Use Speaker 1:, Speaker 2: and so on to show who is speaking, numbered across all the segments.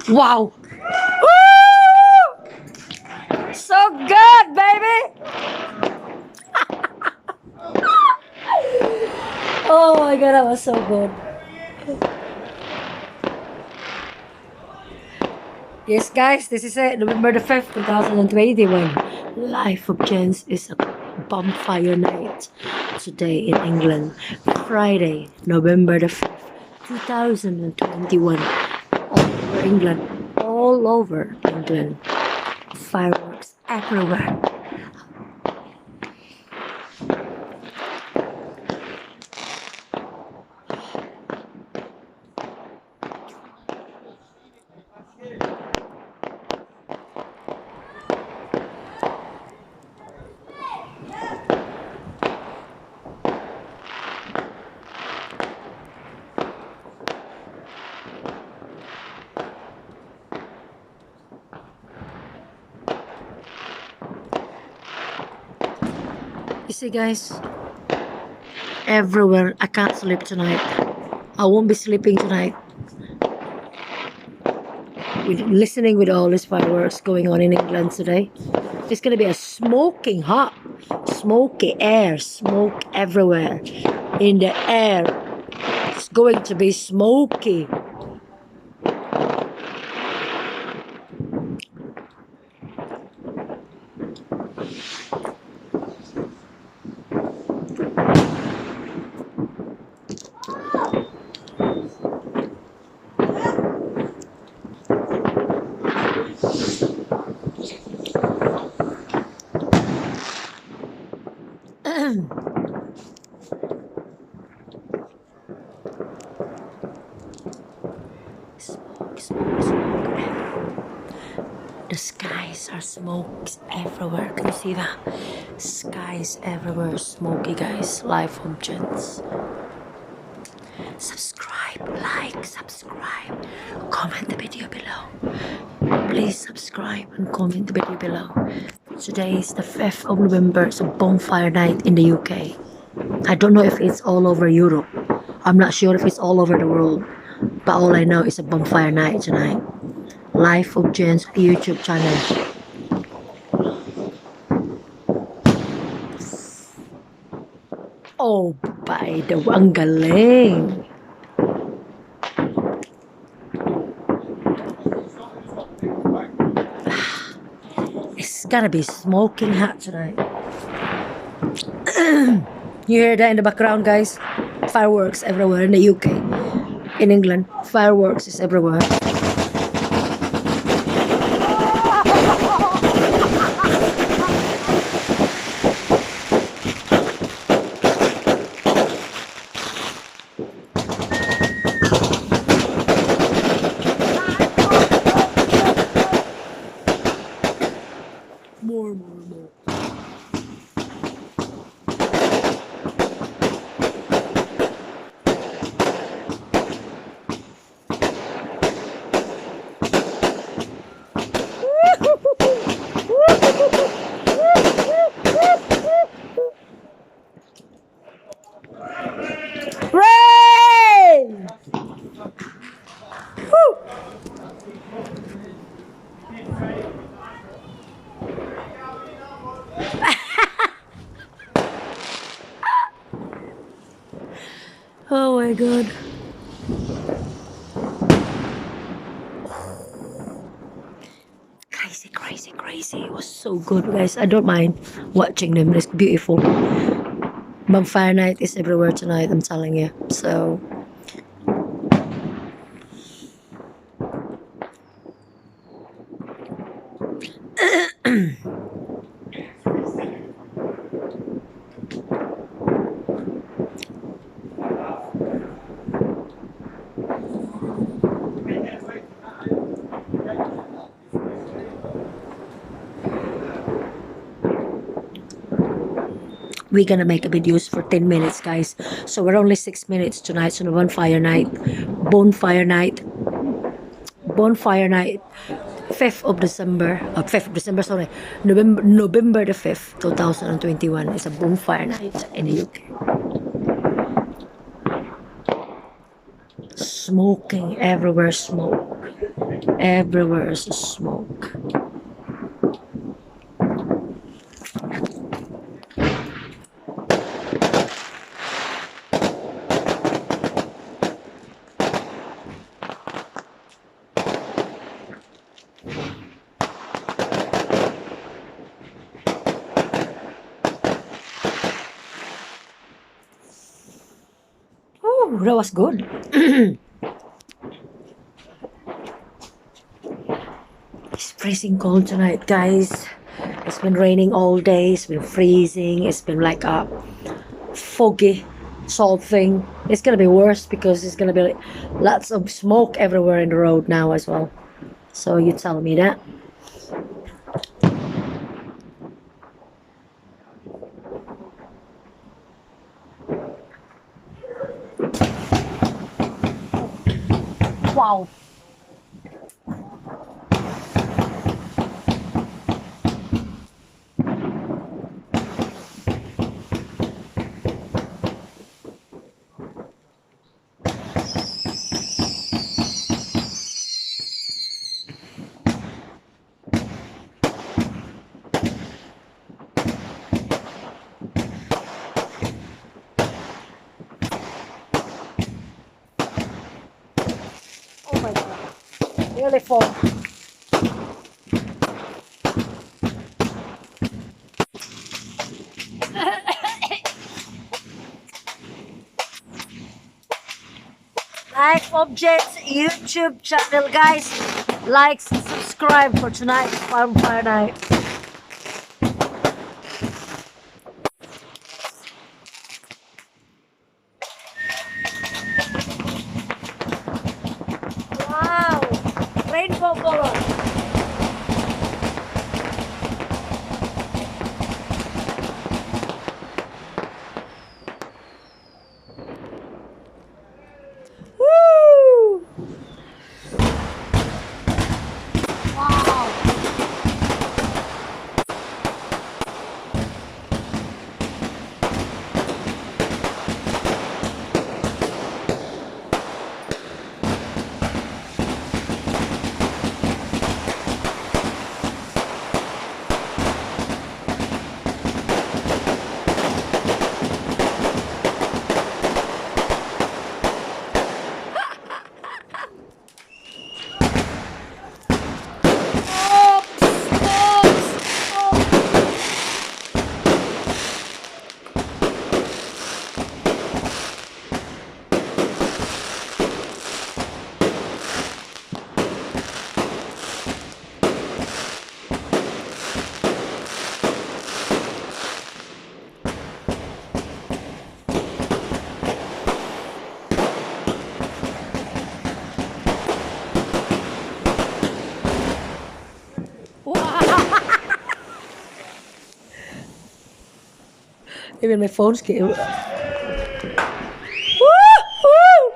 Speaker 1: Wow! Woo! So good, baby! Oh my god, that was so good. Yes, guys, this is it. November the 5th, 2021. Life of Chance is a bonfire night today in England. Friday, November the 5th, 2021. All over England. All over England. Fireworks everywhere. You see, guys, everywhere. I can't sleep tonight. I won't be sleeping tonight. With listening with all these fireworks going on in England today. It's gonna be a smoking hot, smoky air, smoke everywhere in the air. It's going to be smoky. Smoke, smoke, smoke. The skies are smokes everywhere. Can you see that? Skies everywhere, smoky, guys. Life from Gents. Subscribe, like, subscribe. Comment the video below. Please subscribe and comment the video below. Today is the 5th of November. It's a bonfire night in the UK. I don't know if it's all over Europe. I'm not sure if it's all over the world. But all I know is a bonfire night tonight. Life of Jen's YouTube channel. Oh, by the way, ang galing. It's gotta be smoking hot tonight. You hear that in the background, guys? Fireworks everywhere in the UK. In England, fireworks is everywhere. More. Rain! Woo! Oh my god. Crazy. It was so good, guys. I don't mind watching them. It's beautiful. Bonfire night is everywhere tonight, I'm telling you. So we're gonna make a videos for 10 minutes, guys. So we're only 6 minutes tonight. So bonfire night, 5th of December, 5th of December, sorry, November the 5th, 2021 is a bonfire night in the UK. Smoking everywhere, smoke Everywhere is smoke. Oh, that was good. It's freezing cold tonight, guys. It's been raining all day. It's been freezing. It's been like a foggy salt thing. It's gonna be worse because it's gonna be like lots of smoke everywhere in the road now as well. So you tell me that. Wow. Oh my god. Nearly fall. Life Objects YouTube channel, guys. Like, subscribe for tonight's Bonfire Night. Wow, rainbow color. Woo! Wow. Even my phone's getting. Woo! Woo!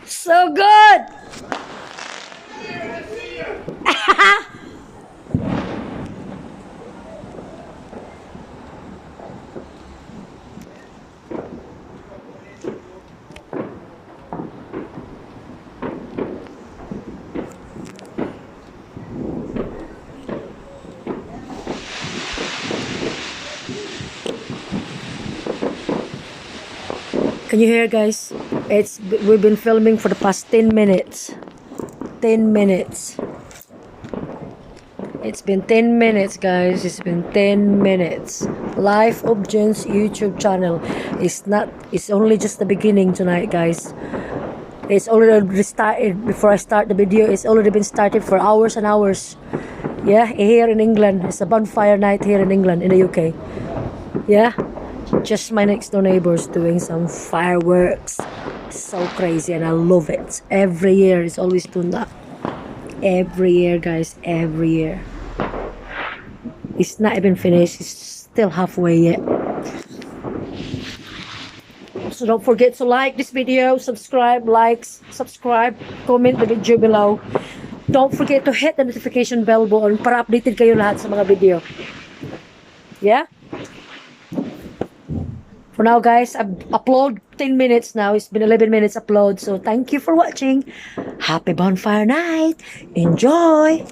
Speaker 1: So good! Can you hear, guys? We've been filming for the past 10 minutes. 10 minutes. It's been 10 minutes, guys. It's been 10 minutes. Life Objects YouTube channel. It's only just the beginning tonight, guys. It's already started. Before I start the video, it's already been started for hours and hours. Yeah, here in England. It's a bonfire night here in England, in the UK. Yeah. Just my next door neighbors doing some fireworks. So crazy, and I love it. Every year it's always doing that. Every year, guys, every year. It's not even finished. It's still halfway yet. So don't forget to like this video, subscribe, subscribe, comment the video below. Don't forget to hit the notification bell button para updated kayo lahat sa mga video. Yeah? For now, guys, I've upload 10 minutes now. It's been 11 minutes upload. So thank you for watching. Happy Bonfire Night. Enjoy.